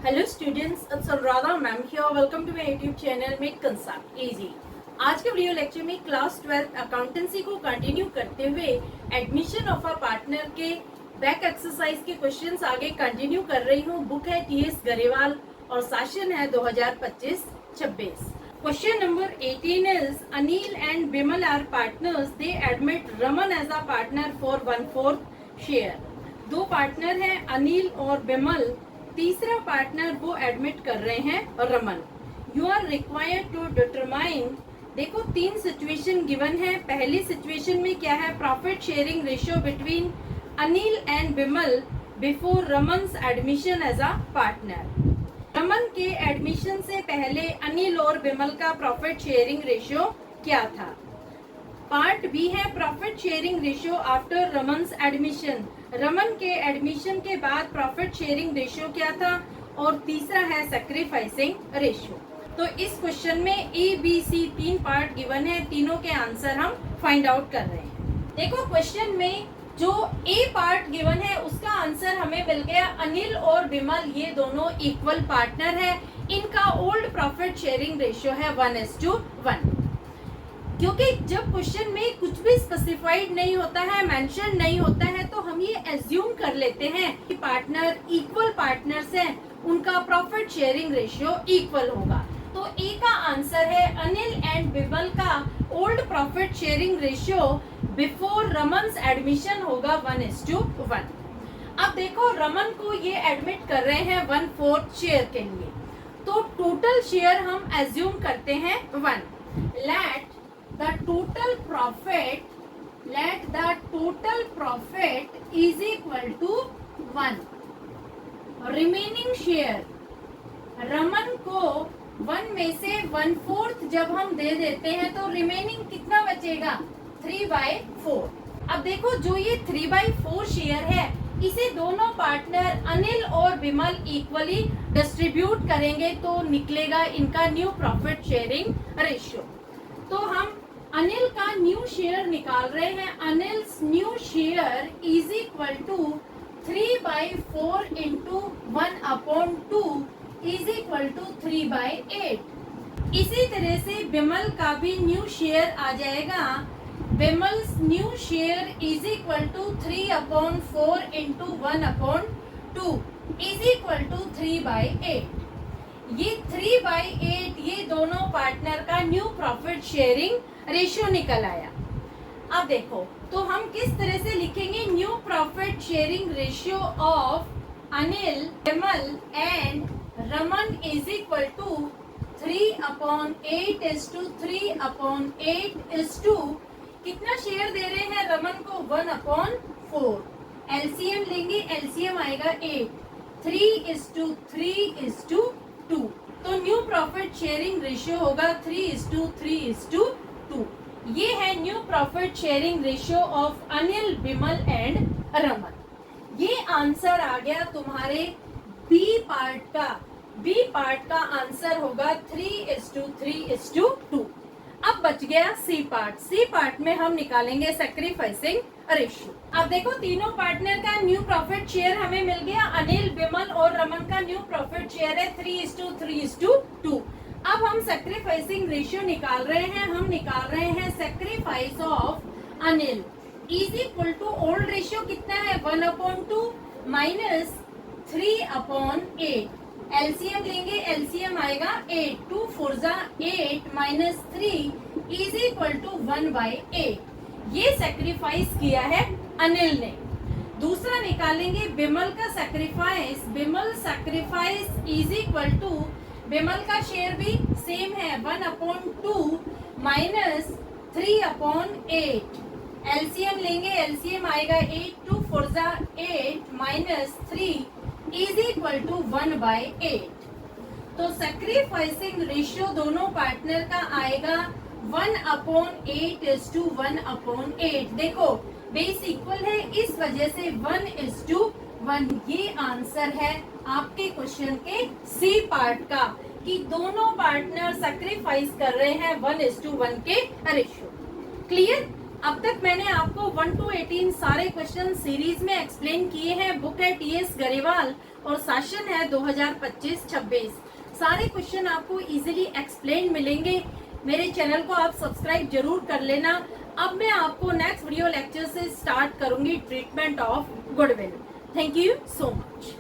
Hello students, it's Anuradha ma'am here. Welcome to my YouTube channel make concept easy. आज के video lecture में class 12 accountancy को continue करते हुए एडमिशन ऑफ अ पार्टनर के back exercise के क्वेश्चंस आगे कंटिन्यू कर रही हूँ। बुक है टीएस गरेवाल और सेशन है 2025-26। Question number 18 is Anil and Bimal are partners, they admit Raman as a partner for 1/4 share. दो पार्टनर हैं अनिल और बिमल, तीसरा पार्टनर वो एडमिट कर रहे हैं Raman. You are required to determine, देखो तीन सिचुएशन गिवन है। पहली सिचुएशन में क्या है, profit sharing ratio between Anil and Bimal before Raman's admission as a partner. Raman के एडमिशन से पहले अनिल और बिमल का प्रॉफिट शेयरिंग रेशियो क्या था। पार्ट बी है profit sharing ratio after Raman's admission, Raman के एडमिशन के बाद प्रॉफिट शेयरिंग रेशियो क्या था। और तीसरा है सैक्रिफाइसिंग रेशियो। तो इस क्वेश्चन में ए बी सी तीन पार्ट गिवन है, तीनों के आंसर हम फाइंड आउट कर रहे हैं। देखो क्वेश्चन में जो ए पार्ट गिवन है उसका आंसर हमें मिल गया, अनिल और बिमल ये दोनों इक्वल पार्टनर है, इनका ओल्ड प्रॉफिट शेयरिंग रेशियो है 1:1। क्योंकि जब क्वेश्चन में कुछ भी स्पेसिफाइड नहीं होता है, मेंशन नहीं होता है, तो हम ये एज्यूम कर लेते हैं कि पार्टनर इक्वल पार्टनर्स हैं, उनका प्रॉफिट शेयरिंग रेशियो इक्वल होगा। तो ए का आंसर है अनिल एंड बिमल का old profit sharing ratio before Raman's admission होगा 1:1। अब देखो रमन को ये एडमिट कर रहे हैं 1/4 शेयर के लिए, तो टोटल शेयर हम एज्यूम करते हैं 1। Let the total profit is equal to 1। Remaining share Raman को 1 में से 1/4 जब हम दे देते हैं तो रिमेनिंग कितना बचेगा, 3/4। अब देखो जो ये 3/4 शेयर है इसे दोनों पार्टनर अनिल और बिमल इक्वली डिस्ट्रीब्यूट करेंगे तो निकलेगा इनका न्यू प्रॉफिट शेयरिंग रेशियो। तो हम अनिल का न्यू शेयर निकाल रहे हैं। Anil's new share is equal to 3/4 into 1/2 is equal to 3/8। इसी तरह से बिमल का भी न्यू शेयर आ जाएगा। Bimal's new share is equal to 3/4 into 1/2 is equal to 3/8। ये 3/8 ये दोनों पार्टनर का न्यू प्रॉफिट शेयरिंग रेशियो निकल आया। अब देखो तो हम किस तरह से लिखेंगे, new profit sharing ratio of Anil, Bimal and Raman is equal to 3/8:3/8 कितना शेयर दे रहे हैं रमन को, 1/4। एलसीएम लेंगे, एलसीएम आएगा 8, 3:3:2। तो न्यू प्रॉफिट शेयरिंग रेशियो होगा 3:3:2। ये है new profit sharing ratio of Anil, Bimal and Raman. ये आंसर आ गया तुम्हारे बी पार्ट का। बी पार्ट का आंसर होगा 3:3:2। अब बच गया सी पार्ट। सी पार्ट में हम निकालेंगे सैक्रिफाइसिंग रेशियो। अब देखो तीनों पार्टनर का न्यू प्रॉफिट शेयर हमें मिल गया। अनिल, बिमल और रमन का न्यू प्रॉफिट शेयर है 3:3:2। अब हम सैक्रिफाइसिंग रेशियो निकाल रहे हैं। हम निकाल रहे हैं sacrifice of Anil is equal to old ratio कितना है, 1/2 माइनस 3/8। एलसीएम लेंगे, एलसीएम आएगा 8, 2 4 8 माइनस 3 इज इक्वल टू 1/8। ये सैक्रिफाइस किया है अनिल ने। दूसरा निकालेंगे बिमल का sacrifice. Bimal sacrifice is equal to, Bimal का शेयर भी सेम है 1/2 माइनस 3/8। एलसीएम लेंगे, एलसीएम आएगा 8, 2 4 8 माइनस 3 इज इक्वल टू 1/8। तो सैक्रिफाइसिंग रेशियो दोनों पार्टनर का आएगा 1/8:1/8। देखो बेस इक्वल है, इस वजह से 1:1 ये आंसर है आपके क्वेश्चन के सी पार्ट का, कि दोनों पार्टनर सैक्रिफाइस कर रहे हैं 1:1 के रेशियो। क्लियर। अब तक मैंने आपको 1 to 18 सारे क्वेश्चन सीरीज में एक्सप्लेन किए हैं। बुक है टीएस गरेवाल और सेशन है 2025-26। सारे क्वेश्चन आपको इजीली एक्सप्लेन मिलेंगे। मेरे चैनल को आप सब्सक्राइब जरूर कर लेना। अब मैं आपको नेक्स्ट वीडियो लेक्चर से स्टार्ट करूंगी treatment of goodwill. Thank you so much.